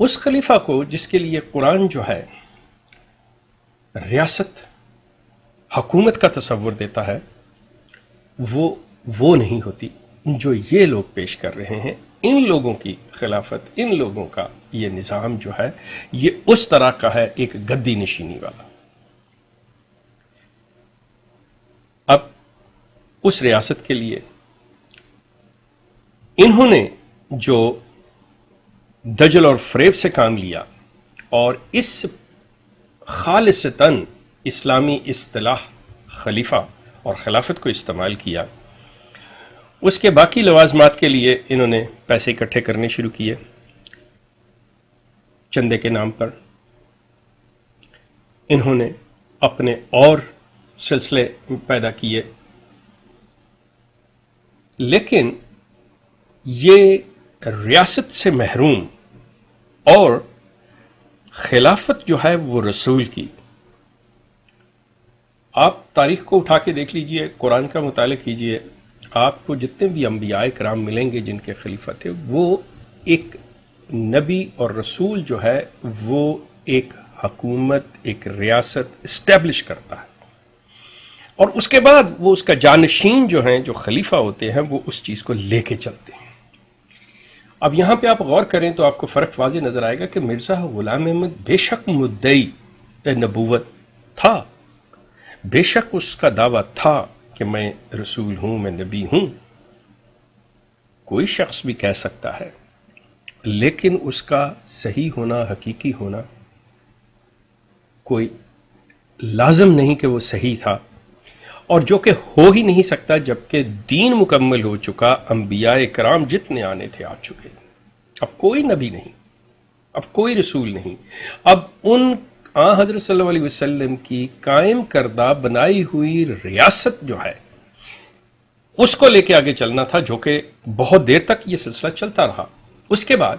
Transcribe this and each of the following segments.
اس خلیفہ کو جس کے لیے قرآن جو ہے ریاست حکومت کا تصور دیتا ہے، وہ نہیں ہوتی جو یہ لوگ پیش کر رہے ہیں۔ ان لوگوں کی خلافت، ان لوگوں کا یہ نظام جو ہے یہ اس طرح کا ہے، ایک گدی نشینی والا۔ اب اس ریاست کے لیے انہوں نے جو دجل اور فریب سے کام لیا اور اس خالصتاً اسلامی اصطلاح خلیفہ اور خلافت کو استعمال کیا، اس کے باقی لوازمات کے لیے انہوں نے پیسے اکٹھے کرنے شروع کیے چندے کے نام پر۔ انہوں نے اپنے اور سلسلے پیدا کیے، لیکن یہ ریاست سے محروم اور خلافت جو ہے وہ رسول کی۔ آپ تاریخ کو اٹھا کے دیکھ لیجئے، قرآن کا مطالعہ کیجئے، آپ کو جتنے بھی انبیاء کرام ملیں گے جن کے خلیفہ تھے، وہ ایک نبی اور رسول جو ہے وہ ایک حکومت، ایک ریاست اسٹیبلش کرتا ہے، اور اس کے بعد وہ اس کا جانشین جو ہیں، جو خلیفہ ہوتے ہیں، وہ اس چیز کو لے کے چلتے ہیں۔ اب یہاں پہ آپ غور کریں تو آپ کو فرق واضح نظر آئے گا کہ مرزا غلام احمد بے شک مدعی نبوت تھا، بے شک اس کا دعویٰ تھا کہ میں رسول ہوں، میں نبی ہوں، کوئی شخص بھی کہہ سکتا ہے، لیکن اس کا صحیح ہونا، حقیقی ہونا کوئی لازم نہیں کہ وہ صحیح تھا، اور جو کہ ہو ہی نہیں سکتا جبکہ دین مکمل ہو چکا، انبیاء کرام جتنے آنے تھے آ چکے، اب کوئی نبی نہیں، اب کوئی رسول نہیں، اب ان حضرت صلی اللہ علیہ وسلم کی قائم کردہ بنائی ہوئی ریاست جو ہے اس کو لے کے آگے چلنا تھا، جو کہ بہت دیر تک یہ سلسلہ چلتا رہا۔ اس کے بعد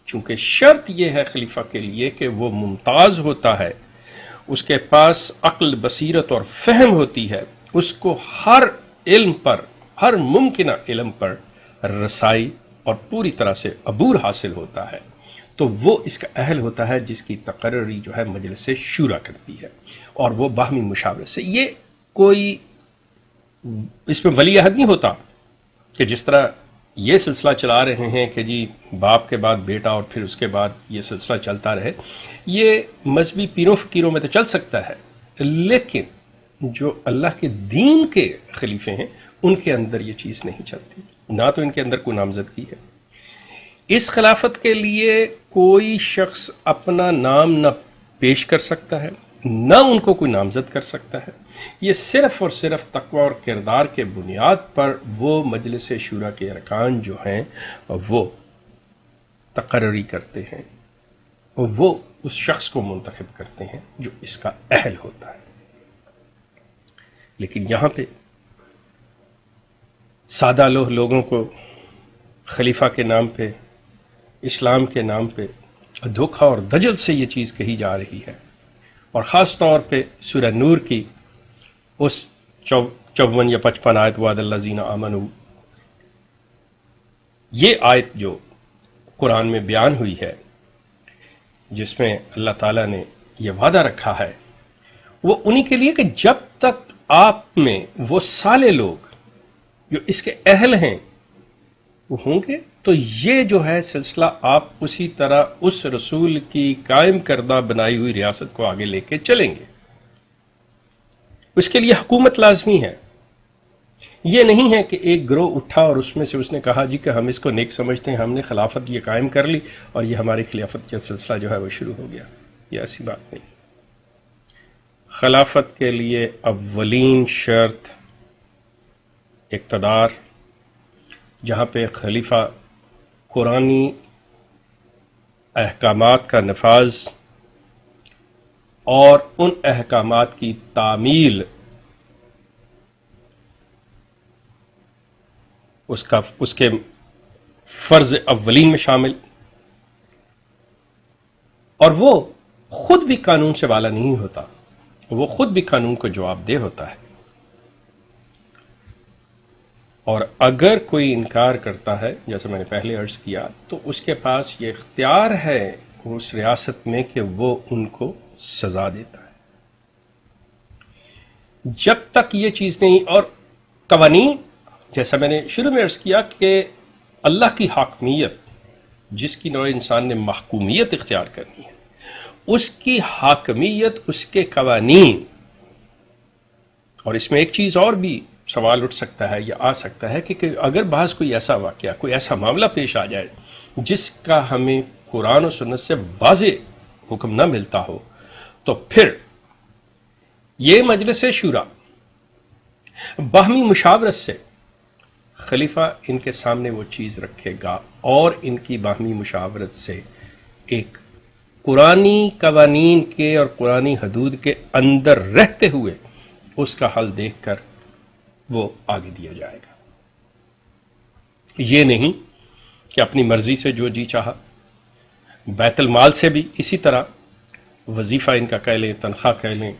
چونکہ شرط یہ ہے خلیفہ کے لیے کہ وہ ممتاز ہوتا ہے، اس کے پاس عقل، بصیرت اور فہم ہوتی ہے، اس کو ہر علم پر، ہر ممکنہ علم پر رسائی اور پوری طرح سے عبور حاصل ہوتا ہے، تو وہ اس کا اہل ہوتا ہے جس کی تقرری جو ہے مجلس شورا کرتی ہے، اور وہ باہمی مشاورت سے۔ یہ کوئی اس میں ولی عہد نہیں ہوتا کہ جس طرح یہ سلسلہ چلا رہے ہیں کہ جی باپ کے بعد بیٹا اور پھر اس کے بعد یہ سلسلہ چلتا رہے۔ یہ مذہبی پیروں فقیروں میں تو چل سکتا ہے، لیکن جو اللہ کے دین کے خلیفے ہیں ان کے اندر یہ چیز نہیں چلتی، نہ تو ان کے اندر کوئی نامزدگی ہے۔ اس خلافت کے لیے کوئی شخص اپنا نام نہ پیش کر سکتا ہے، نہ ان کو کوئی نامزد کر سکتا ہے۔ یہ صرف اور صرف تقوی اور کردار کے بنیاد پر وہ مجلس شورا کے ارکان جو ہیں وہ تقرری کرتے ہیں، اور وہ اس شخص کو منتخب کرتے ہیں جو اس کا اہل ہوتا ہے۔ لیکن یہاں پہ سادہ لوگوں کو خلیفہ کے نام پہ، اسلام کے نام پہ دھوکہ اور دجل سے یہ چیز کہی جا رہی ہے، اور خاص طور پہ سورہ نور کی اس 54 یا 55 آیت وعد الذین آمنوا، یہ آیت جو قرآن میں بیان ہوئی ہے جس میں اللہ تعالیٰ نے یہ وعدہ رکھا ہے، وہ انہی کے لیے کہ جب تک آپ میں وہ سالے لوگ جو اس کے اہل ہیں وہ ہوں گے تو یہ جو ہے سلسلہ آپ اسی طرح اس رسول کی قائم کردہ بنائی ہوئی ریاست کو آگے لے کے چلیں گے۔ اس کے لیے حکومت لازمی ہے۔ یہ نہیں ہے کہ ایک گروہ اٹھا اور اس میں سے اس نے کہا جی کہ ہم اس کو نیک سمجھتے ہیں، ہم نے خلافت یہ قائم کر لی اور یہ ہماری خلافت کا سلسلہ جو ہے وہ شروع ہو گیا۔ یہ ایسی بات نہیں۔ خلافت کے لیے اولین شرط اقتدار، جہاں پہ خلیفہ قرآنی احکامات کا نفاذ اور ان احکامات کی تعمیل اس کے فرض اولین میں شامل، اور وہ خود بھی قانون سے والا نہیں ہوتا، وہ خود بھی قانون کو جواب دہ ہوتا ہے، اور اگر کوئی انکار کرتا ہے جیسے میں نے پہلے عرض کیا تو اس کے پاس یہ اختیار ہے اس ریاست میں کہ وہ ان کو سزا دیتا ہے۔ جب تک یہ چیز نہیں، اور قوانین، جیسا میں نے شروع میں عرض کیا کہ اللہ کی حاکمیت، جس کی نوع انسان نے محکومیت اختیار کرنی ہے، اس کی حاکمیت، اس کے قوانین، اور اس میں ایک چیز اور بھی سوال اٹھ سکتا ہے یا آ سکتا ہے کہ اگر بعض کوئی ایسا واقعہ، کوئی ایسا معاملہ پیش آ جائے جس کا ہمیں قرآن و سنت سے واضح حکم نہ ملتا ہو، تو پھر یہ مجلس شورا باہمی مشاورت سے خلیفہ ان کے سامنے وہ چیز رکھے گا، اور ان کی باہمی مشاورت سے ایک قرآنی قوانین کے اور قرآنی حدود کے اندر رہتے ہوئے اس کا حل دیکھ کر وہ آگے دیا جائے گا۔ یہ نہیں کہ اپنی مرضی سے جو جی چاہا، بیت المال سے بھی اسی طرح وظیفہ ان کا کہہ لیں، تنخواہ کہہ لیں،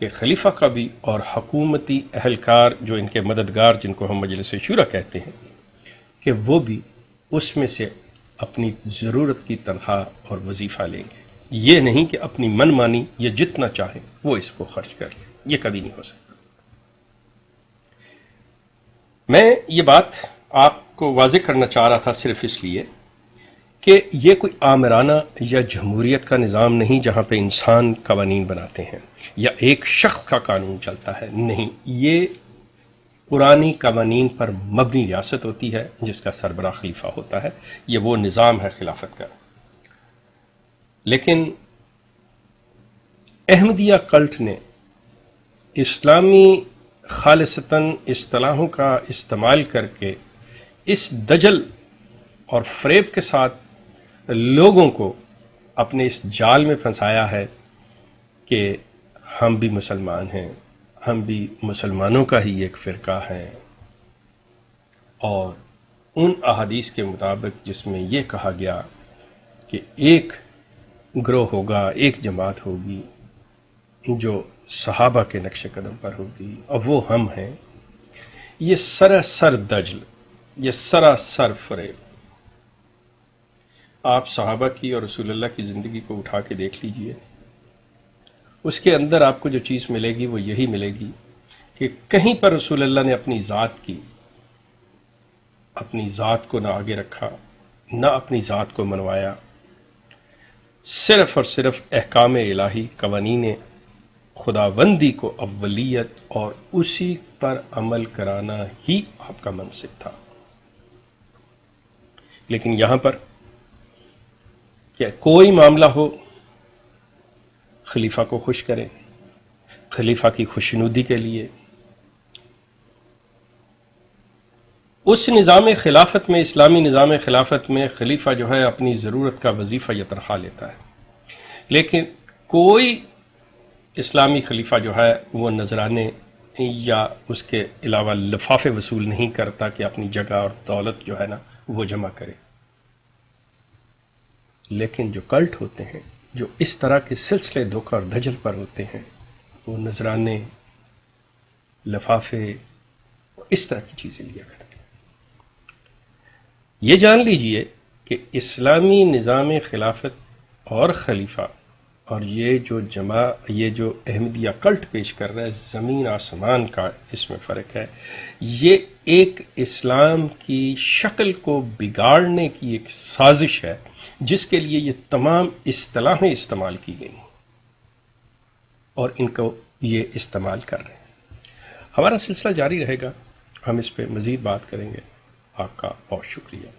کہ خلیفہ کا بھی اور حکومتی اہلکار جو ان کے مددگار، جن کو ہم مجلس شورا کہتے ہیں، کہ وہ بھی اس میں سے اپنی ضرورت کی تنخواہ اور وظیفہ لیں گے۔ یہ نہیں کہ اپنی من مانی یا جتنا چاہیں وہ اس کو خرچ کر لیں، یہ کبھی نہیں ہو سکتا۔ میں یہ بات آپ کو واضح کرنا چاہ رہا تھا صرف اس لیے کہ یہ کوئی آمرانہ یا جمہوریت کا نظام نہیں جہاں پہ انسان قوانین بناتے ہیں یا ایک شخص کا قانون چلتا ہے، نہیں، یہ قرآنی قوانین پر مبنی ریاست ہوتی ہے جس کا سربراہ خلیفہ ہوتا ہے۔ یہ وہ نظام ہے خلافت کا۔ لیکن احمدیہ کلٹ نے اسلامی خالصتاً اصطلاحوں کا استعمال کر کے اس دجل اور فریب کے ساتھ لوگوں کو اپنے اس جال میں پھنسایا ہے کہ ہم بھی مسلمان ہیں، ہم بھی مسلمانوں کا ہی ایک فرقہ ہے، اور ان احادیث کے مطابق جس میں یہ کہا گیا کہ ایک گروہ ہوگا، ایک جماعت ہوگی جو صحابہ کے نقش قدم پر ہوگی، اور وہ ہم ہیں، یہ سراسر دجل، یہ سراسر فریب۔ آپ صحابہ کی اور رسول اللہ کی زندگی کو اٹھا کے دیکھ لیجئے، اس کے اندر آپ کو جو چیز ملے گی وہ یہی ملے گی کہ کہیں پر رسول اللہ نے اپنی ذات کو نہ آگے رکھا، نہ اپنی ذات کو منوایا، صرف اور صرف احکام الہی، قوانین خداوندی کو اولیت اور اسی پر عمل کرانا ہی آپ کا منصب تھا۔ لیکن یہاں پر کہ کوئی معاملہ ہو، خلیفہ کو خوش کریں، خلیفہ کی خوشنودی کے لیے، اس نظام خلافت میں، اسلامی نظام خلافت میں خلیفہ جو ہے اپنی ضرورت کا وظیفہ یا تنخواہ لیتا ہے، لیکن کوئی اسلامی خلیفہ جو ہے وہ نذرانے یا اس کے علاوہ لفافے وصول نہیں کرتا کہ اپنی جگہ اور دولت جو ہے نا وہ جمع کرے۔ لیکن جو کلٹ ہوتے ہیں، جو اس طرح کے سلسلے دھوکہ اور دھجل پر ہوتے ہیں، وہ نذرانے، لفافے، اس طرح کی چیزیں لیا کرتے ہیں۔ یہ جان لیجئے کہ اسلامی نظام خلافت اور خلیفہ اور یہ جو احمدیہ کلٹ پیش کر رہا ہے، زمین آسمان کا اس میں فرق ہے۔ یہ ایک اسلام کی شکل کو بگاڑنے کی ایک سازش ہے جس کے لیے یہ تمام اصطلاحیں استعمال کی گئی ہیں اور ان کو یہ استعمال کر رہے ہیں۔ ہمارا سلسلہ جاری رہے گا، ہم اس پہ مزید بات کریں گے۔ آپ کا بہت شکریہ۔